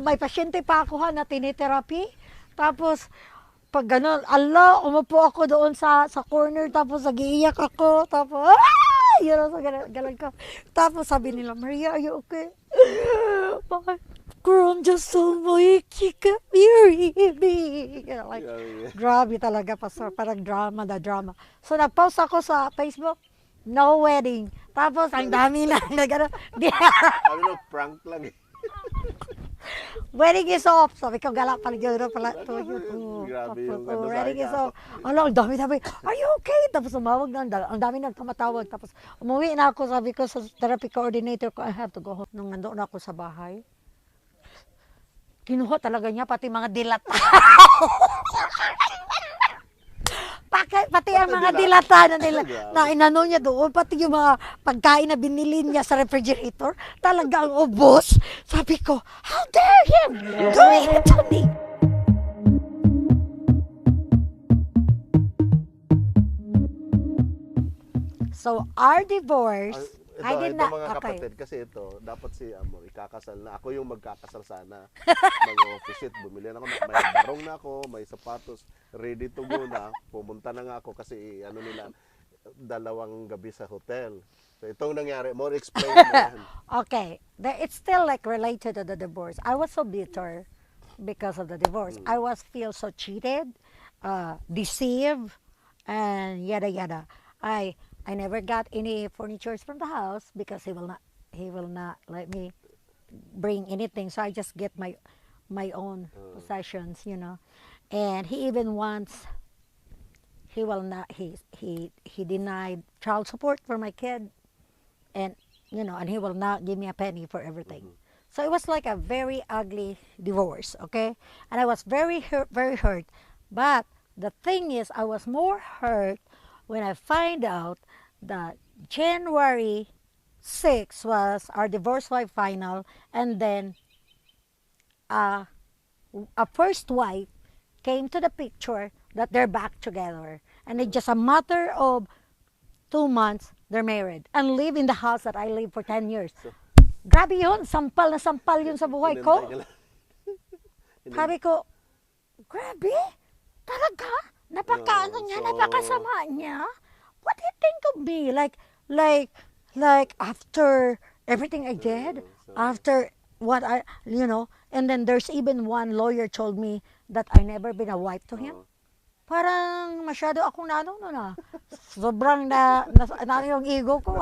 may pasyente pa ako na tinitherapy. Tapos, pag gano'n, ala, umupo ako doon sa corner, tapos nag-iiyak ako, tapos, yun ang galang ko. Tapos sabi nila, Maria, are you okay? Bakit? Groom just told me you got married. Like, grabe talaga, pastor. Parang drama na drama. So, nag-post ako sa Facebook, no wedding. Tapos, ang dami na gano'n. Sabi no, prank lang eh. Wedding is off. Sabi ko, gala pala yun. Grabe yung ano sa Wedding is akin. off. Ano, ang dami. Are you okay? Tapos umawag na. Ang dami nang tumatawag. Tapos umuwi na ako. Sabi ko sa therapy coordinator ko, I have to go home. Nung nandoon ako sa bahay, kinuha talaga niya pati mga dilata. Pati ang mga dilata na inano niya doon, pati yung mga pagkain na binili niya sa refrigerator, talaga ang ubos. Sabi ko, how dare him do it to me? So, our divorce, Ito, I did ito not, mga okay. kapatid, kasi ito, dapat si Amor ikakasal na. Ako yung magkakasal sana. Mag-office it, bumili na ako, may barong na ako, may sapatos, ready to go na. Pumunta na nga ako kasi ano nila, 2 gabi sa hotel. So itong nangyari, more explain mo yan. Okay, it's still like related to the divorce. I was so bitter because of the divorce. I was feel so cheated, deceived, and yada yada. I never got any furnitures from the house because he will not let me bring anything. So I just get my own possessions, you know. And he even wants he will not he denied child support for my kid, and you know, and he will not give me a penny for everything. So it was like a very ugly divorce, okay? And I was very hurt. But the thing is, I was more hurt when I find out that January 6 was our divorce final, and then a first wife came to the picture that they're back together. And in just a matter of 2 months, they're married and live in the house that I lived for 10 years. Grabe yun, sampal na sampal yun sa buhay ko. Sabi ko, grabe, talaga? Napakaano niya, napakasama niya. What do you think of me? Like after everything I did, after what I, you know, and then there's even one lawyer told me that I never been a wife to him. Parang masyado akong na. Sobrang na yung ego ko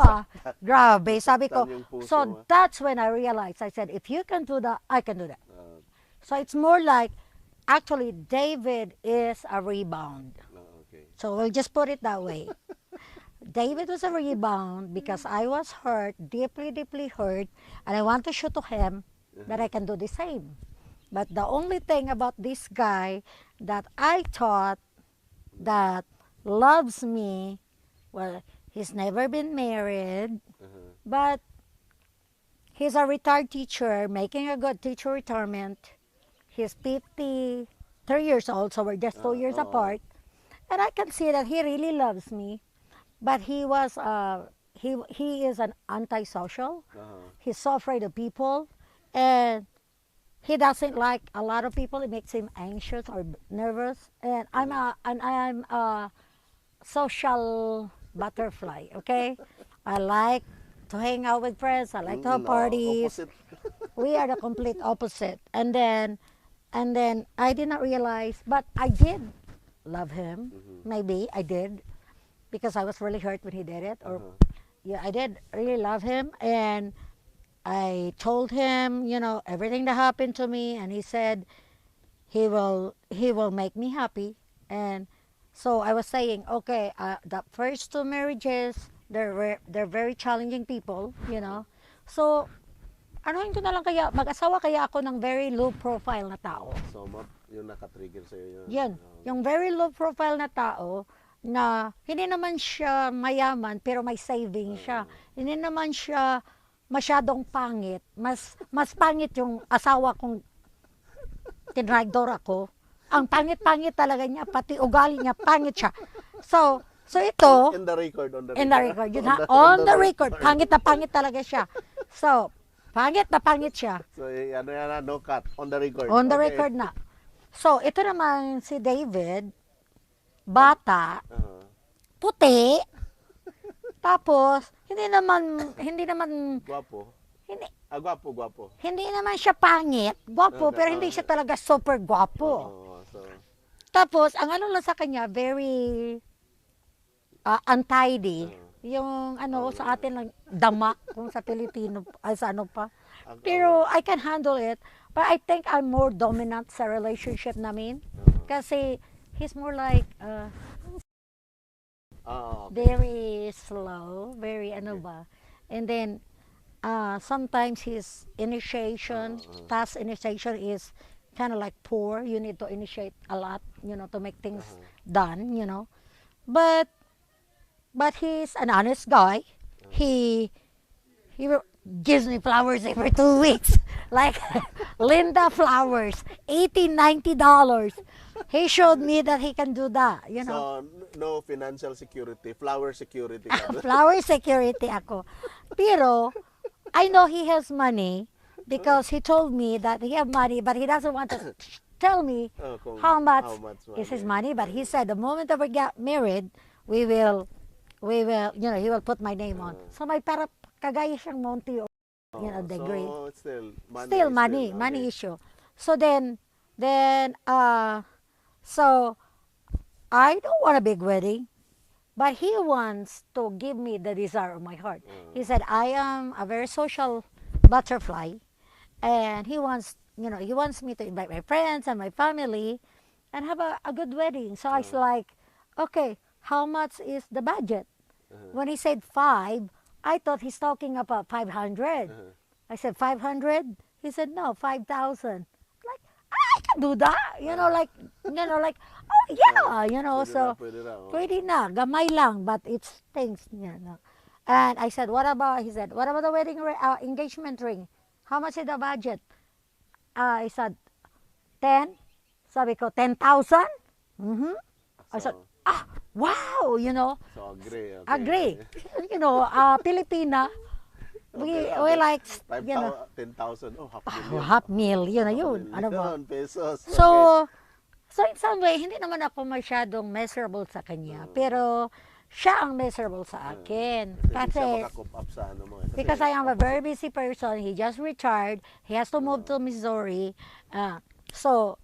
Grabe, sabi ko. So that's when I realized, I said, if you can do that, I can do that. So it's more like, actually, David is a rebound. So we'll just put it that way. David was a rebound because I was hurt, deeply hurt, and I want to show to him that I can do the same. But the only thing about this guy that I thought that loves me, well, he's never been married, but he's a retired teacher, making a good teacher retirement. He's 53 years old, so we're just 2 years apart. And I can see that he really loves me. But he was he is an antisocial. He's so afraid of people, and he doesn't like a lot of people. It makes him anxious or nervous. And I'm a social butterfly. Okay, I like to hang out with friends. I like to have parties. We are the complete opposite. And then I did not realize, but I did love him. Maybe I did, because I was really hurt when he did it. Or yeah, I did really love him, and I told him, you know, everything that happened to me, and he said he will make me happy. And so I was saying, okay, the first 2 marriages, they're very challenging people, you know. So ano ko na lang, kaya mag-asawa kaya ako ng very low profile na tao. So yung naka-trigger sa'yo yun. Yan, yung very low profile na tao na hindi naman siya mayaman pero may saving siya. Hindi naman siya masyadong pangit. Mas pangit yung asawa kong tinragdor ako. Ang pangit-pangit talaga niya, pati ugali niya, pangit siya. So ito, in the record, yun, on the record, pangit na pangit talaga siya. So, pangit siya. So, ano yan na, no cut. On the record. On the Okay. record na. So, ito naman si David, bata, Uh-huh. puti, tapos hindi naman Gwapo. hindi Gwapo. hindi naman siya pangit, gwapo, Okay. pero hindi siya talaga super gwapo. So, Tapos, ang ano lang sa kanya, very untidy. Yung ano, sa atin lang, dama, kung sa Pilipino, ay sa ano pa. Pero I can handle it. But I think I'm more dominant sa relationship namin. Kasi he's more like okay. very slow, very ano ba. And then, sometimes his initiation, task initiation is kind of like poor. You need to initiate a lot, to make things done. But he's an honest guy. He he gives me flowers every 2 weeks. Like Linda flowers, $80-$90. He showed me that he can do that. So, no financial security. Flower security ka doon. Flower security ako. Pero, I know he has money because he told me that he have money, but he doesn't want to tell me Kung how much is money. his money. But he said the moment that we get married, we will, he will put my name on. So may para kagaya siyang Monty or, degree. So, Still money okay. issue. So so I don't want a big wedding, but he wants to give me the desire of my heart. He said, I am a very social butterfly, and he wants me to invite my friends and my family and have a good wedding. So I was like, okay, how much is the budget? When he said 5, I thought he's talking about 500. I said, 500? He said, no, 5,000. Like, I can do that. Oh yeah, so Pwede na. pwede na, gamay lang, but it's things, And I said, he said, what about the engagement ring? How much is the budget? I said, 10. Sabi ko, 10,000? Mm-hmm. I said, So, wow, so agree. Okay. agree. Pilipina, we like, 10,000. Oh, half million. half meal, yun. Ano ba? Million pesos. Okay. So in some way, hindi naman ako masyadong miserable sa kanya. Pero siya ang miserable sa akin. Kasi siya Kasi, makakup up sa ano mo. because I am a very busy person. He just retired. He has to move to Missouri. So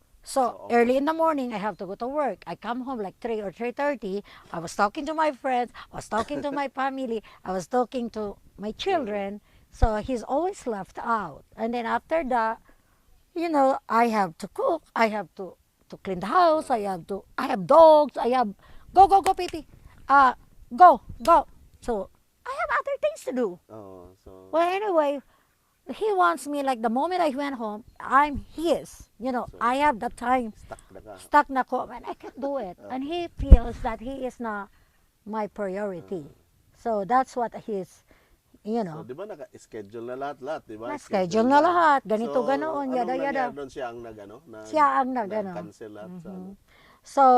early in the morning, I have to go to work. I come home like 3 or 3:30. I was talking to my friends. I was talking to my family. I was talking to my children. So he's always left out. And then after that, I have to cook. I have to clean the house. I have dogs. Go, Pipi. Go. So I have other things to do. So, Well, anyway, he wants me like the moment I went home, I'm his. I have the time. stuck na ka. Stuck na ko, and I can't do it. And he feels that he is not my priority. So that's what he's, So, di ba naka-schedule na lahat, di ba? Na-schedule na lahat. Ganito, ganoon, yada, anong yada. nangyari doon siya ang Siya ang nag-ano. cancel lahat sa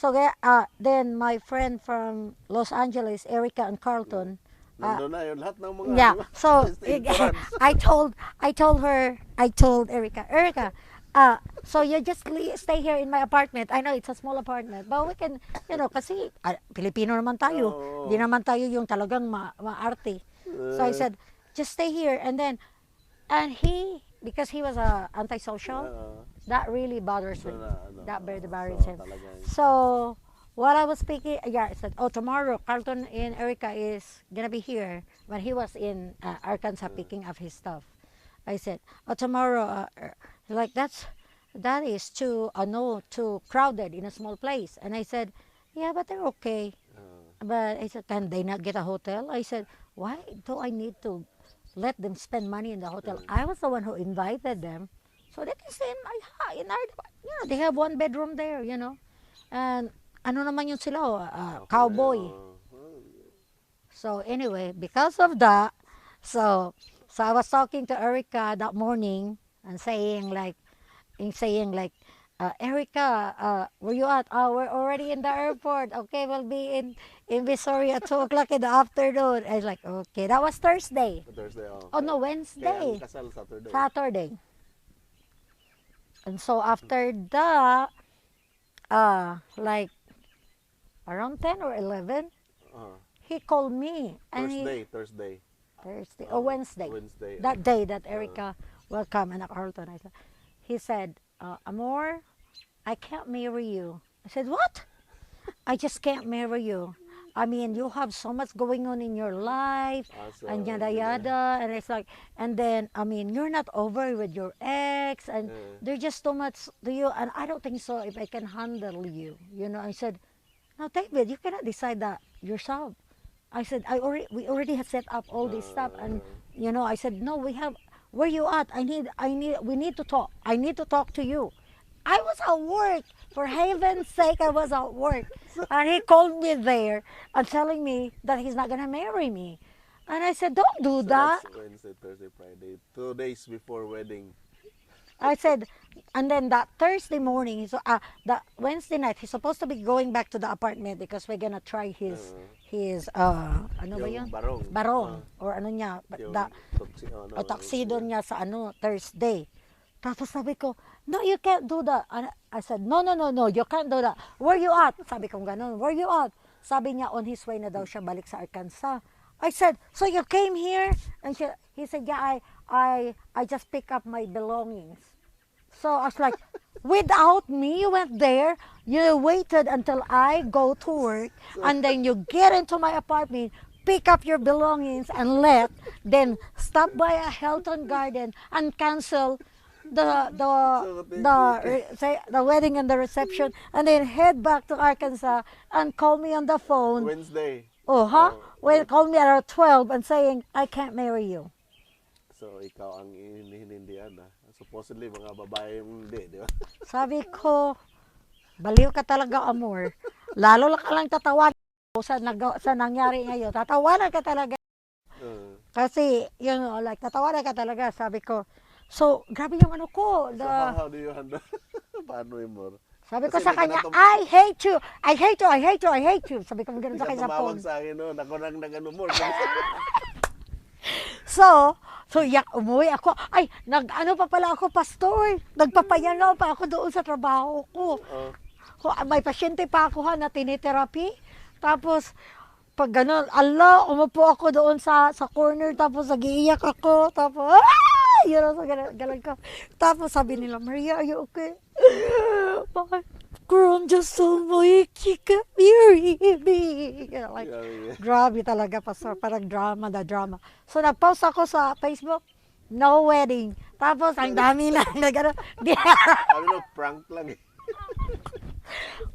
ano? Then my friend from Los Angeles, Erica and Carlton, Nandun na yun, lahat ng mga... yeah. di ba? So Restaurants. I told Erica, so you just stay here in my apartment. I know it's a small apartment, but we can, kasi Pilipino naman tayo. Oo. Di naman tayo yung talagang maarte. So I said, just stay here, and he, because he was antisocial, that really bothers me. That very bothers him. Talagang, So, what I was speaking, I said, tomorrow, Carlton and Erica is gonna be here when he was in Arkansas picking up his stuff. I said, tomorrow, like that is too crowded in a small place. And I said, yeah, but they're okay. But I said, can they not get a hotel? I said, why do I need to let them spend money in the hotel? I was the one who invited them. So they can stay in our, they have 1 bedroom there, And ano naman yun sila, cowboy. So anyway, because of that, so I was talking to Erica that morning and saying like, Erica, where you at? We're already in the airport. Okay, we'll be in Visoria at 2 o'clock in the afternoon. I was like, okay, that was Thursday. Thursday, oh. Oh no, Kaya ang Wednesday. kasal Saturday. Saturday. And so after that, like around 10 or 11, Uh, he called me. And Thursday. Thursday or Wednesday. Wednesday. That day that Erica will come and Carlton. He said, Amor, I can't marry you. I said, what? I just can't marry you. I mean, you have so much going on in your life, So, and yada yada, and it's like, and then I mean, you're not over with your ex, and there's just too much to you, and I don't think so. If I can handle you, I said, now David, you cannot decide that yourself. I said, we already have set up all this stuff, and I said, no, we have. Where you at? We need to talk. I need to talk to you. I was at work. For heaven's sake, I was at work. And he called me there and telling me that he's not going to marry me. And I said, don't do that. That's Wednesday, Thursday, Friday. 2 days before wedding. I said, and then that Thursday morning, so that Wednesday night, he's supposed to be going back to the apartment because we're gonna try his ano ba yun? Barong. Or ano niya, tuxedo niya sa Thursday. Tapos sabi ko, no, you can't do that. And I said, no, you can't do that. Where you at? Sabi ko ganun, where you at? Sabi niya, on his way na daw siya balik sa Arkansas. I said, so you came here? And he said, yeah, I just pick up my belongings. So I was like, without me, you went there, you waited until I go to work, and then you get into my apartment, pick up your belongings and left, then stop by a Hilton Garden and cancel the wedding and the reception, and then head back to Arkansas and call me on the phone. Wednesday. Oh, huh? Well, call me around 12 and saying, I can't marry you. So, ikaw ang hinihindihan, ha? Supposedly, mga babae yung hindi, di ba? Sabi ko, baliw ka talaga, amor. Lalo lang ka lang tatawanan sa nangyari ngayon. Tatawanan ka talaga. Kasi, like, tatawanan ka talaga. Sabi ko, so, grabe yung ano ko. So, how do you handle? Paano yung more? Sabi ko sa kanya, I hate you. I hate you. I hate you. I hate you. Sabi ko gano'n sa kanya sa phone. Tumawag sa akin, no? Ako nang nag-ano more. So, umuwi ako. Ay, nag-ano pa pala ako, pastor. Nagpapayangaw pa ako doon sa trabaho ko. May pasyente pa ako na tinitherapy. Tapos, pag gano'n, umupo ako doon sa corner. Tapos, nag-iiyak ako. Tapos, yun ang galang ko. Tapos, sabi nila, Maria, are you okay? Groom just told me he can't marry me. Like, grabe talaga, pastor. Parang drama. So, nag-post ako sa Facebook, no wedding. Tapos, ang dami lang na gano'n. Ano, prank lang eh.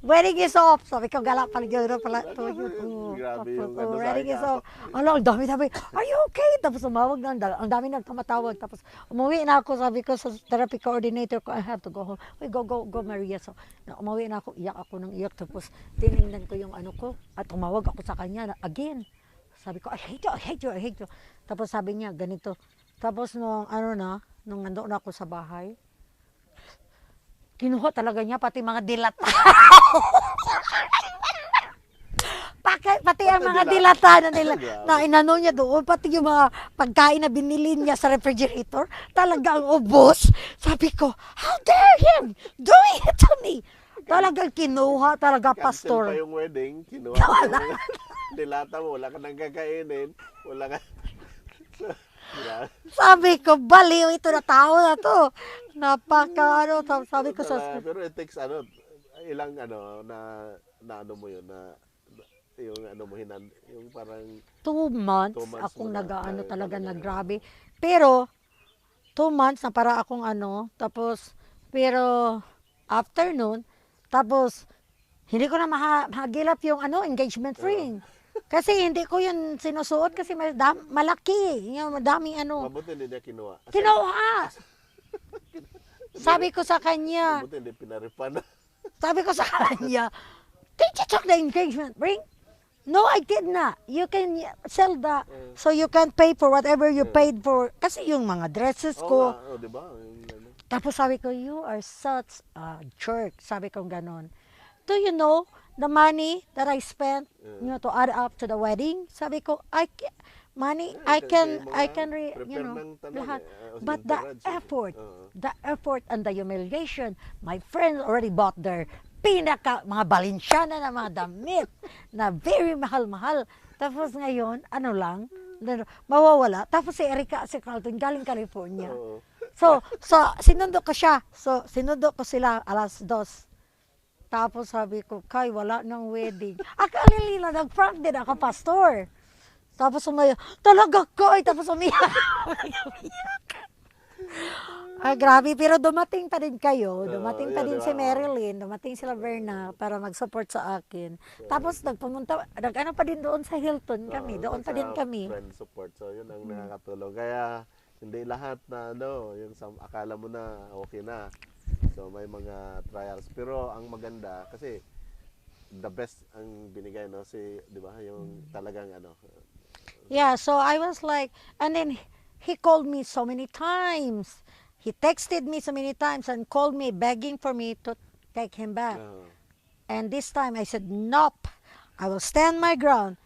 Wedding is off. Sabi ko, gala pala yun. Grabe yung wedding is off. Ang dami. Are you okay? Tapos umawag na. Ang dami nang tumatawag. Tapos umuwi na ako. Sabi ko sa therapy coordinator ko, I have to go home. Wait, go Maria. So, umuwi na ako. Iyak ako ng iyak. Tapos tinignan ko yung ano ko. At umawag ako sa kanya again. Sabi ko, I hate you. Tapos sabi niya, ganito. Tapos nung nandoon ako sa bahay, kinuha talaga niya pati mga dilata. Pati ang mga dilata na inano niya doon, pati yung mga pagkain na binili niya sa refrigerator, talagang ubos. Sabi ko, how dare him do it to me? Talagang kinuha, talaga, pastor. Cancel pa yung wedding, kinuha yung dilata mo, wala ka nang kakainin, wala ka... Sabi ko, baliw ito na tao na to. Sabi ko sa... Pero it takes ilang na ano mo yun, na yung yung parang 2 months akong talaga naggrabe. Pero 2 months na para akong tapos pero after nun, tapos hindi ko na mahagilap yung engagement ring. Kasi hindi ko yun sinusuot kasi malaki. Yung madaming Mabuti hindi niya kinuha. Kinuha! Sabi ko sa kanya. Mabuti hindi pinaripan. Sabi ko sa kanya, did you take the engagement ring? No, I did not. You can sell that so you can pay for whatever you paid for. Kasi yung mga dresses ko, di ba? Tapos sabi ko, you are such a jerk. Sabi ko ganon. Do you know the money that I spent, to add up to the wedding? Sabi ko, money, Kay mo I nga, can, prepare ng tanan lahat. yung But garage. the effort and the humiliation, my friends already bought their mga Balenciaga na mga damit na very mahal-mahal. Tapos ngayon, ano lang, mawawala. Tapos si Erica, si Carlton, galing California. Oo. So, sinundo ko siya. So, sinundo ko sila alas 2. Tapos sabi ko, Kay, wala nang wedding. Akala nila, nag-prank din ako, pastor. Tapos umayo, talaga Kay. Tapos umiyak. Grabe. Pero dumating pa din kayo. Dumating pa Yun, din di si ba? Oo. Marilyn. Dumating sila Berna para mag-support sa akin. Tapos nag-ano pa din doon sa Hilton kami. Doon pa din Sa kami. friend support. So, yun ang nakakatulong. Kaya, hindi lahat na, yung akala mo na okay na. So, may mga trials. Pero, ang maganda, kasi, the best ang binigay, no? Di ba, yung talagang, Yeah, so I was like, and then he called me so many times. He texted me so many times and called me begging for me to take him back. uh, And this time I said, nope, I will stand my ground.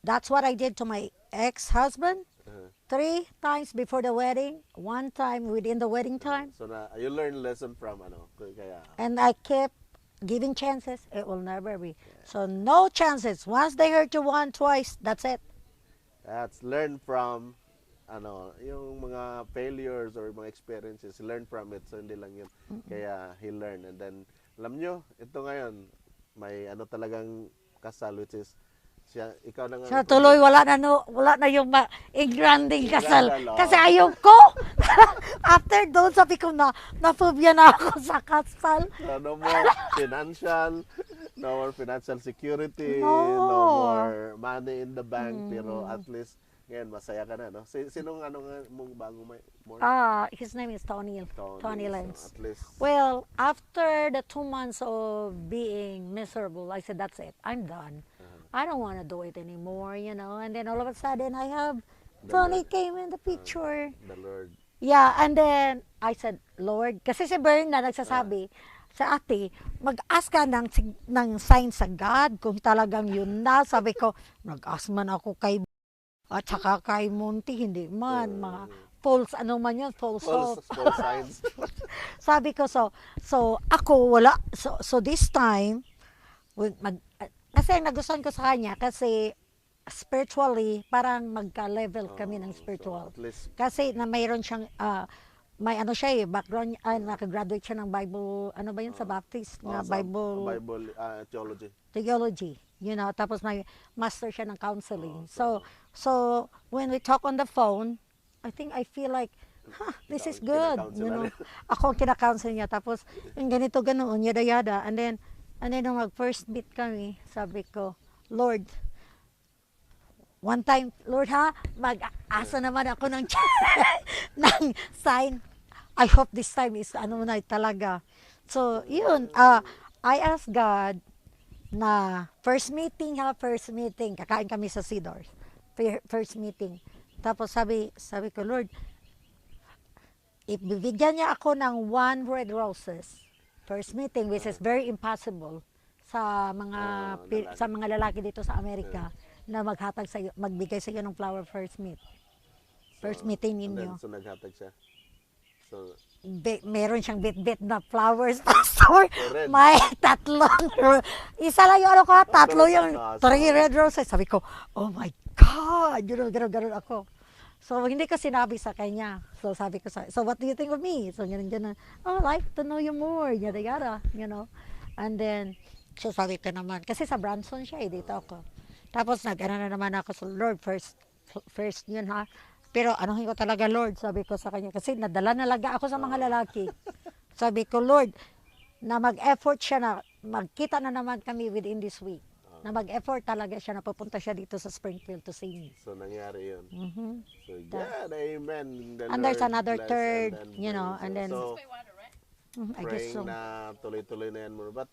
That's what I did to my ex-husband. uh, 3 times before the wedding, 1 time within the wedding time. so, you learn lesson from, kaya, And I kept giving chances. It will never be. So no chances. Once they hurt you once, twice, that's it. that's learn from, yung mga failures or mga experiences, learn from it. So, hindi lang yun. Kaya, he learned. And then, alam nyo, ito ngayon, may talagang kasal, which is, ikaw na nga. Sa tuloy, wala na yung engranding kasal. Engrandal, oh. Kasi ayaw ko. After doon, sabi ko na-phobia na ako sa kasal. So, no more financial, no more financial security, No. no more money in the bank, pero at least, ngayon, masaya ka na, no? Sinong nga mong bagong more? His name is Tony So, Lenz. at least, Well, after the 2 months of being miserable, I said, that's it. I'm done. I don't want to do it anymore, And then all of a sudden, I have The Tony Lord. came in the picture. the Lord. Yeah, and then I said, Lord, kasi si Bern na nagsasabi sa ate, mag-ask ka ng sign sa God kung talagang yun na. Sabi ko, nag-ask man ako kay at saka kay Monty, hindi man, mga false, ano man yun, false hope. False signs. Sabi ko, so ako, wala. So this time, kasi nagustuhan ko sa kanya, kasi spiritually, parang magka-level kami ng spiritual. So, at least, Kasi na mayroon siyang, may ano siya background, nakagraduate siya ng Bible, ano ba yun sa Baptist, na sa Bible theology. theology, tapos may master siya ng counseling. So when we talk on the phone, I feel like, this is good, Ako ang kinakounsel niya, tapos yung ganito, ganoon, yada-yada, and then nung mag-first meet kami, sabi ko, Lord, one time, Lord mag-asa naman ako ng, ng sign. I hope this time is na talaga. So, yun, I asked God na first meeting, kakain kami sa Cedars. First meeting. Tapos sabi ko, Lord, ibibigyan niya ako ng 100 roses. First meeting, which is very impossible sa mga lalaki dito sa Amerika na magbigay sa iyo ng flower first meeting ninyo. So, naghatag siya. So, Meron siyang bit-bit na flowers, pastor. red. May isa lang yung tatlo yung 3 red roses. Sabi ko, oh my God, gano'n ako. So, hindi ko sinabi sa kanya. So, sabi ko so what do you think of me? So, ganun. Oh, I'd like to know you more, yada, And then, so sabi ko naman, kasi sa Branson siya, dito ako. Tapos, na naman ako sa Lord, first yun Pero, anuhin ko talaga, Lord, sabi ko sa kanya. Kasi, nadala nalaga ako sa mga lalaki. Sabi ko, Lord, na mag-effort siya na, magkita na naman kami within this week. Na mag-effort talaga siya na pupunta siya dito sa Springfield to see me. So, nangyari yun. So, That- amen. The And there's Lord another bless third, and and then, So, I guess praying so. na tuloy-tuloy na yan mo. But,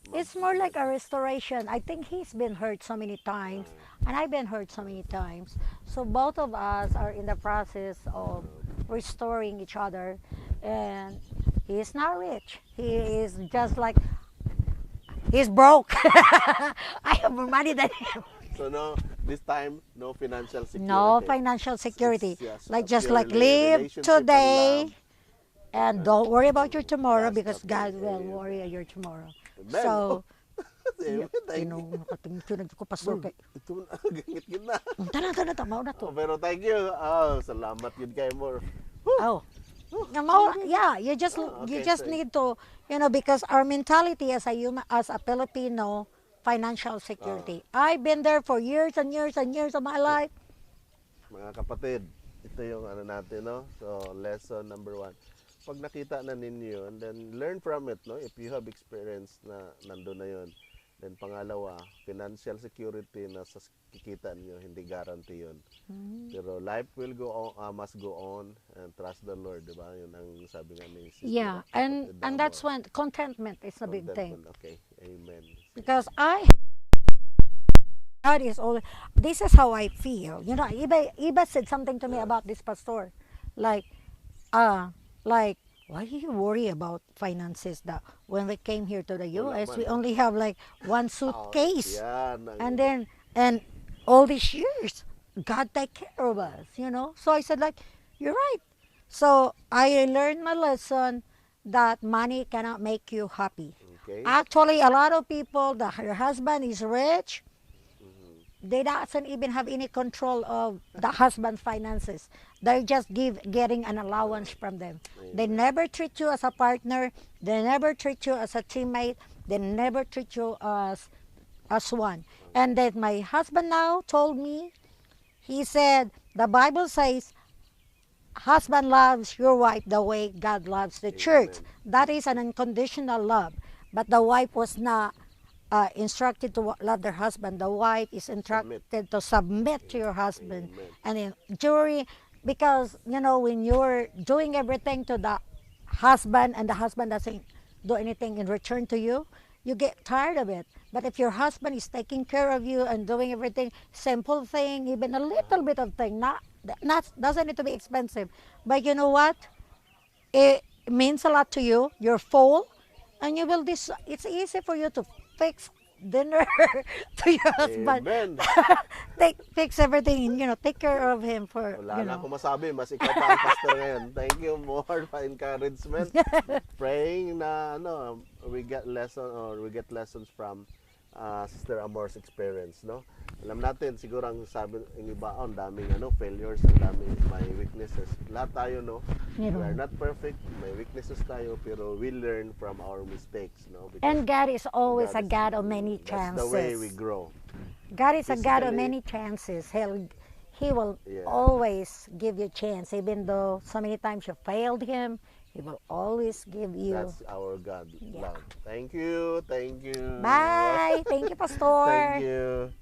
It's more like a restoration. I think he's been hurt so many times, and I've been hurt so many times. So both of us are in the process of restoring each other. And he is not rich. He is just like, he's broke. I have more money than him. So no, this time no financial No security. financial security. It's just Like a just like purely live relationship and love. today and don't worry about your tomorrow That's the because thing. God will worry your tomorrow. Amen. So, Amen. Thank you. Nakatungtunag ko pastor kay. Ito na, gangit na. Tana, tama na to. Pero thank you. Salamat yun kay more. Oh. Yeah, you Okay, just so need to, because our mentality as a human, as a Filipino, financial security. I've been there for years and years and years of my life. mga kapatid, ito yung ano natin, no? So, lesson number 1. Pag nakita na ninyo, and then learn from it, no? If you have experience na nandun na yun. Then pangalawa, financial security na sa kikita niyo, hindi guarantee yun. Pero life will go on, must go on, and trust the Lord, di ba? Yun ang sabi nga ni Sister Yeah, and Kapatid that's Amor. when contentment is a big thing. Contentment, okay. Amen. Because God is all. This is how I feel. Iba said something to me about this pastor, like, like, why do you worry about finances? That when we came here to the Wala U.S., man, we no? only have like one Oh, suitcase, yan. and all these years, God take care of us. So I said like, you're right. So I learned my lesson that money cannot make you happy. Okay. Actually, a lot of people, your husband is rich, Mhm. they doesn't even have any control of the husband's finances. They just getting an allowance from them. They Amen. never treat you as a partner. They never treat you as a teammate. They never treat you as one. And then my husband now told me, he said, the Bible says, husband loves your wife the way God loves the church. Amen. That is an unconditional love. But the wife was not instructed to love their husband. The wife is Submit. instructed to submit to your husband. Amen. And in jury, because when you're doing everything to the husband and the husband doesn't do anything in return to you, you get tired of it. But if your husband is taking care of you and doing everything, simple thing, even a little bit of thing, not doesn't need to be expensive. But you know what? It means a lot to you. You're full, and you will. It's easy for you to fix dinner to your husband. Amen. Fix everything. Take care of him for. Wala na akong masabi, mas ikaw pa ang pastor ngayon. Thank you more for encouragement. Praying na we get lessons from Sister Amor's experience, no? Alam natin siguro ang sabi ng iba, ang daming failures, ang daming may weaknesses. Lahat tayo, no? We are not perfect, may weaknesses tayo, pero we learn from our mistakes, no? Because And God is always a God is- God of many that's chances. the way we grow. God is a God of Physically- many chances. He will Yeah. always give you a chance, even though so many times you failed Him. He will always give you. That's our God Yeah. love. Thank you. Thank you. Bye. Thank you, Pastor. Thank you.